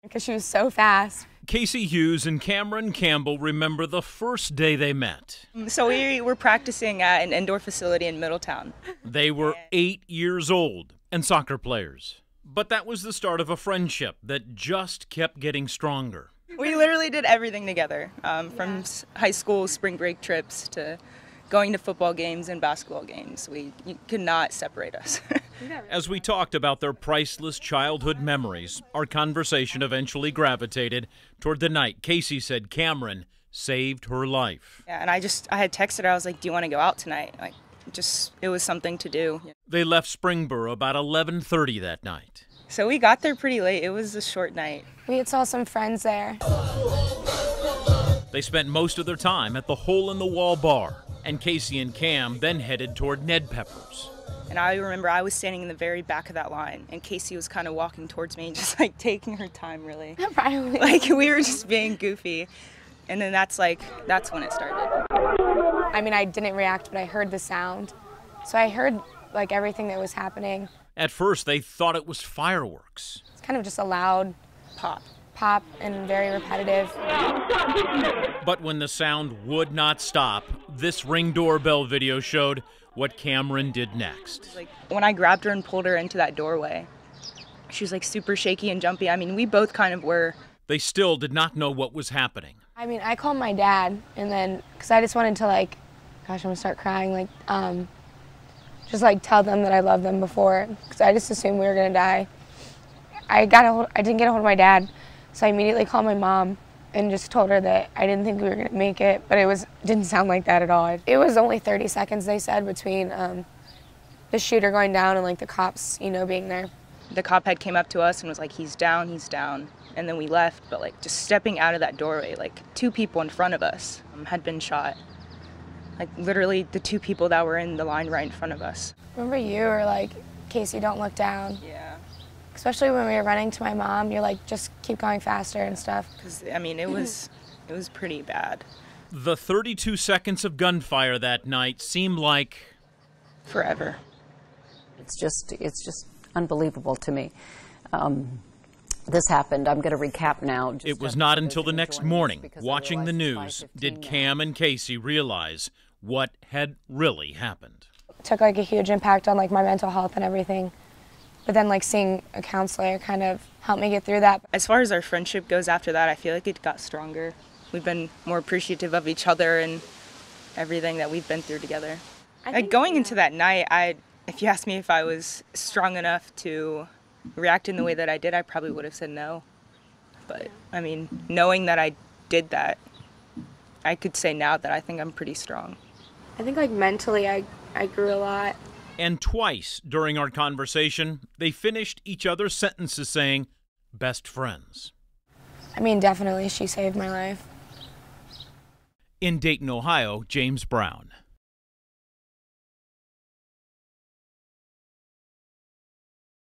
because she was so fast. Kasey Hughes and Cameron Campbell remember the first day they met. So we were practicing at an indoor facility in Middletown. They were 8 years old and soccer players. But that was the start of a friendship that just kept getting stronger. We literally did everything together, from high school spring break trips to going to football games and basketball games. You could not separate us. As we talked about their priceless childhood memories, our conversation eventually gravitated toward the night Kasey said Cameron saved her life. Yeah, and I had texted her. I was like, "Do you want to go out tonight?" Like, it was something to do. They left Springboro about 11:30 that night. So we got there pretty late. It was a short night. We had saw some friends there. They spent most of their time at the Hole in the Wall bar, and Kasey and Cam then headed toward Ned Pepper's. And I remember I was standing in the very back of that line, and Kasey was kind of walking towards me, just like taking her time, really. Probably. Like, we were just being goofy. And then that's when it started. I mean, I didn't react, but I heard the sound. So I heard like everything that was happening. At first, they thought it was fireworks. It's kind of just a loud pop and very repetitive. But when the sound would not stop, this Ring doorbell video showed what Cameron did next. Like, when I grabbed her and pulled her into that doorway, she was like super shaky and jumpy. I mean, we both kind of were. They still did not know what was happening. I mean, I called my dad, and then, because I just wanted to, like, gosh, I'm gonna start crying, like, just like tell them that I love them before, because I just assumed we were gonna die. I didn't get a hold of my dad, so I immediately called my mom and just told her that I didn't think we were gonna make it, but it didn't sound like that at all. It was only 30 seconds, they said, between the shooter going down and like the cops, being there. The cop head came up to us and was like, he's down. And then we left, but like just stepping out of that doorway, like 2 people in front of us had been shot. Like literally the 2 people that were in the line right in front of us. Remember you were like, Kasey, don't look down. Yeah. Especially when we were running to my mom, you're like, just keep going faster and stuff. Because, I mean, it was pretty bad. The 32 seconds of gunfire that night seemed like forever. It's just unbelievable to me. This happened. I'm going to recap now. It was not until the next morning, watching the news, did Cam and Kasey realize what had really happened. It took like a huge impact on like my mental health and everything. But then like seeing a counselor kind of helped me get through that. As far as our friendship goes after that, I feel like it got stronger. We've been more appreciative of each other and everything that we've been through together. Like going into that night, if you asked me if I was strong enough to react in the way that I did, I probably would have said no. But I mean, knowing that I did that, I could say now that I think I'm pretty strong. I think like mentally I grew a lot. And twice during our conversation, they finished each other's sentences saying, best friends. I mean, definitely she saved my life. In Dayton, Ohio, James Brown.